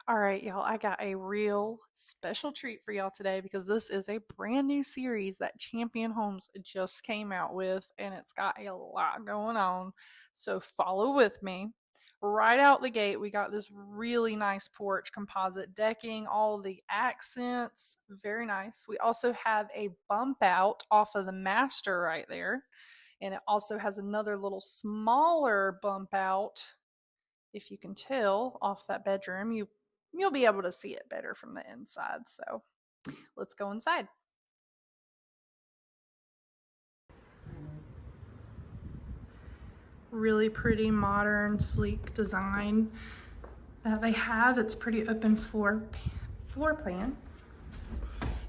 All right, y'all, I got a real special treat for y'all today because this is a brand new series that Champion Homes just came out with, and it's got a lot going on. So follow with me. Right out the gate, we got this really nice porch, composite decking, all the accents, very nice. We also have a bump out off of the master right there, and it also has another little smaller bump out, if you can tell off that bedroom. You'll be able to see it better from the inside. So let's go inside. Really pretty, modern, sleek design that they have. It's pretty open floor plan.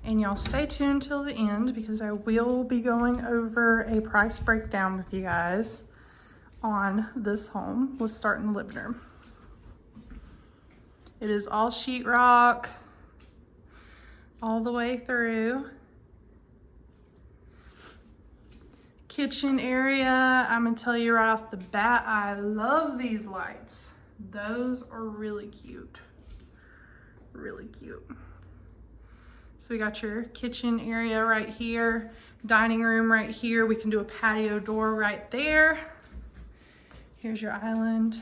And y'all stay tuned till the end because I will be going over a price breakdown with you guys on this home. Let's start in the living room. It is all sheetrock all the way through. Kitchen area, I'm gonna tell you right off the bat, I love these lights. Those are really cute. Really cute. So we got your kitchen area right here, dining room right here. We can do a patio door right there. Here's your island.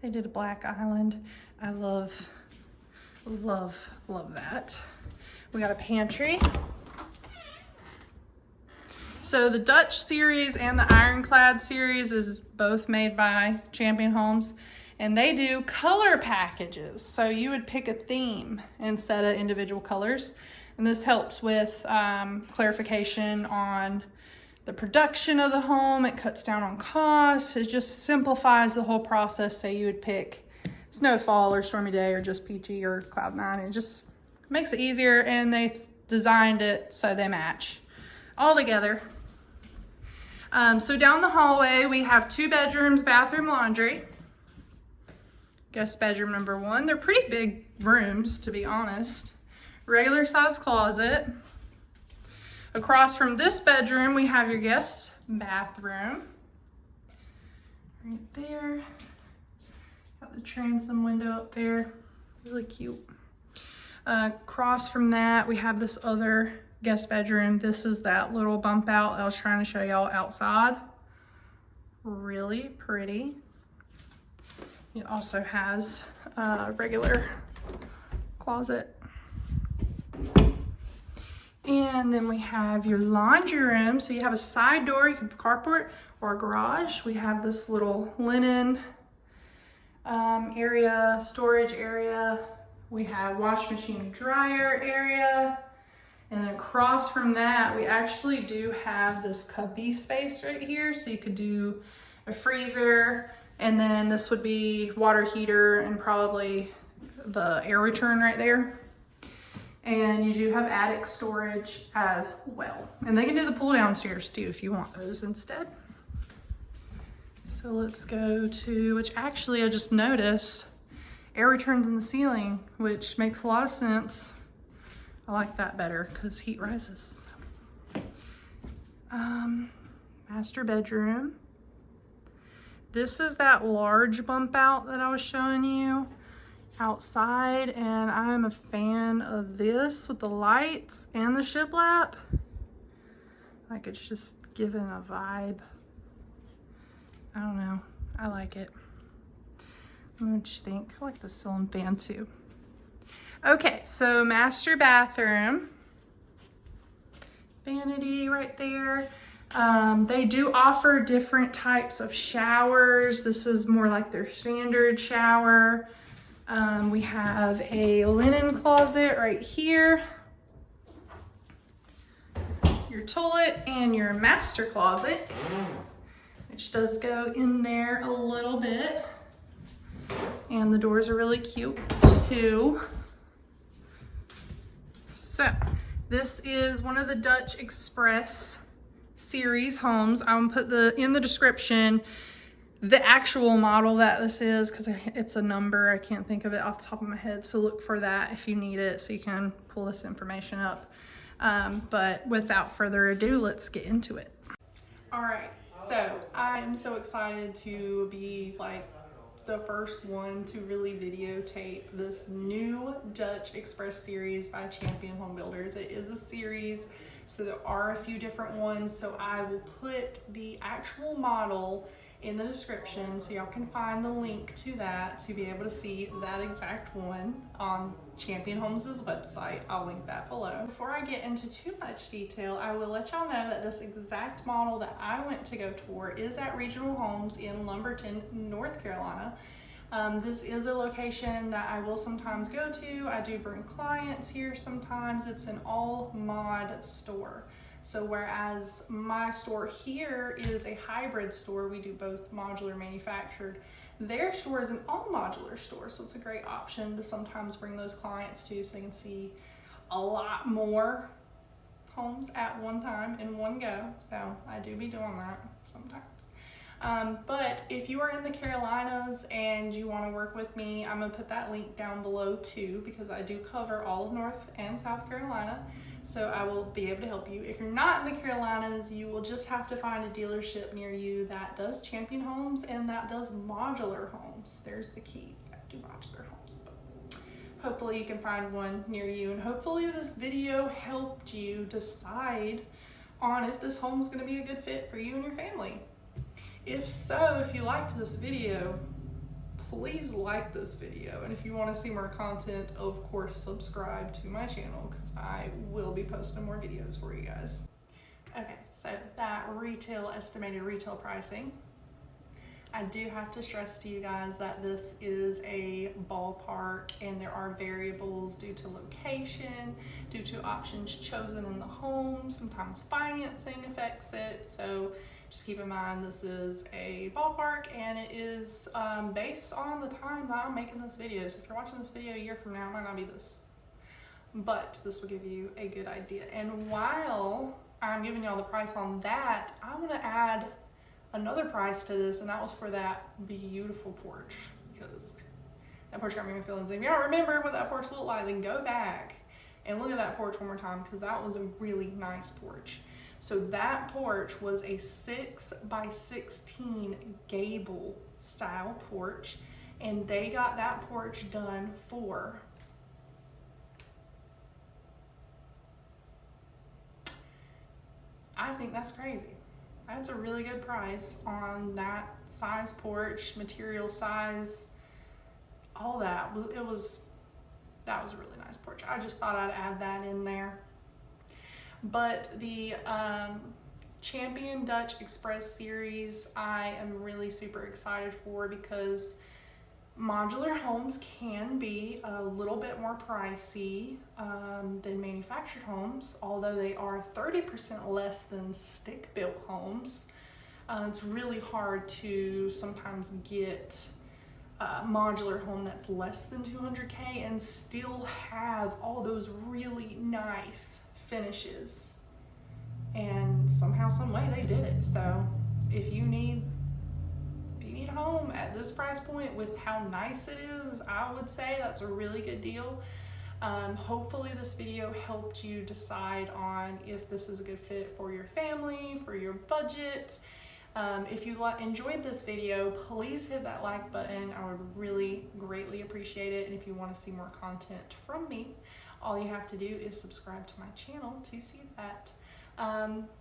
They did a black island. I love that. We got a pantry. So the Dutch series and the Ironclad series is both made by Champion Homes, and they do color packages. So you would pick a theme instead of individual colors. And this helps with clarification on the production of the home. It cuts down on costs. It just simplifies the whole process. Say you would pick Snowfall or Stormy Day or just Peachy or Cloud Nine. It just makes it easier, and they designed it so they match all together. So down the hallway, we have 2 bedrooms, bathroom, laundry. Guest bedroom number 1. They're pretty big rooms, to be honest. Regular size closet. Across from this bedroom, we have your guest bathroom. Right there. Got the transom window up there. Really cute. Across from that, we have this other guest bedroom. This is that little bump out I was trying to show y'all outside. Really pretty. It also has a regular closet. And then we have your laundry room. So you have a side door, you can carport or a garage. We have this little linen area, storage area. We have wash machine dryer area. And then across from that, we actually do have this cubby space right here. So you could do a freezer, and then this would be water heater and probably the air return right there. And you do have attic storage as well. And they can do the pull downstairs too if you want those instead. So let's go to, which actually I just noticed, air returns in the ceiling, which makes a lot of sense. I like that better because heat rises. Master bedroom. This is that large bump out that I was showing you outside, and I'm a fan of this with the lights and the shiplap. Like, it's just giving a vibe. I don't know. I like it. What do you think? I like the ceiling fan too. Okay, so master bathroom. Vanity right there. They do offer different types of showers. This is more like their standard shower. We have a linen closet right here. Your toilet and your master closet, which does go in there a little bit. And the doors are really cute too. So this is one of the Dutch Express series homes. I'm gonna put in the description the actual model that this is, because it's a number. I can't think of it off the top of my head. So look for that if you need it so you can pull this information up. But without further ado, let's get into it. All right, so I am so excited to be like the first one to really videotape this new Dutch Express series by Champion Home Builders. It is a series, so there are a few different ones. So I will put the actual model in the description so y'all can find the link to that to be able to see that exact one on Champion Homes' website. I'll link that below. Before I get into too much detail, I will let y'all know that this exact model that I went to go tour is at Regional Homes in Lumberton, North Carolina. This is a location that I will sometimes go to. I do bring clients here sometimes. It's an all mod store. So whereas my store here is a hybrid store, we do both modular manufactured, their store is an all modular store. So it's a great option to sometimes bring those clients to so they can see a lot more homes at one time in one go. So I do be doing that sometimes. But if you are in the Carolinas and you want to work with me, I'm going to put that link down below too, because I do cover all of North and South Carolina. So I will be able to help you. If you're not in the Carolinas, you will just have to find a dealership near you that does Champion Homes and that does modular homes. There's the key. You gotta do modular homes. But hopefully you can find one near you, and hopefully this video helped you decide on if this home is going to be a good fit for you and your family. If so, if you liked this video, please like this video, and if you want to see more content, of course subscribe to my channel because I will be posting more videos for you guys. Okay, so that estimated retail pricing, I do have to stress to you guys that this is a ballpark and there are variables due to location, due to options chosen in the home. Sometimes financing affects it, so just keep in mind this is a ballpark and it is based on the time that I'm making this video. So if you're watching this video a year from now, it might not be this, but this will give you a good idea. And while I'm giving y'all the price on that, I'm gonna add another price to this, and that was for that beautiful porch, because that porch got me feelings. If y'all remember what that porch looked like, then go back and look at that porch one more time, because that was a really nice porch. So that porch was a 6x16 gable style porch, and they got that porch done for I think that's crazy. That's a really good price on that size porch, material size, all that. That was a really nice porch. I just thought I'd add that in there. But the Champion Dutch Express series, I am really super excited for, because modular homes can be a little bit more pricey than manufactured homes, although they are 30% less than stick-built homes. It's really hard to sometimes get a modular home that's less than 200K and still have all those really nice finishes, and somehow, some way they did it. So if you need a home at this price point with how nice it is, I would say that's a really good deal. Hopefully this video helped you decide on if this is a good fit for your family, for your budget. If you enjoyed this video, please hit that like button. I would really greatly appreciate it. And if you want to see more content from me, all you have to do is subscribe to my channel to see that.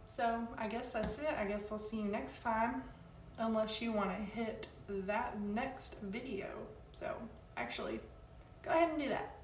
So I guess that's it. I guess I'll see you next time, unless you want to hit that next video. So actually, go ahead and do that.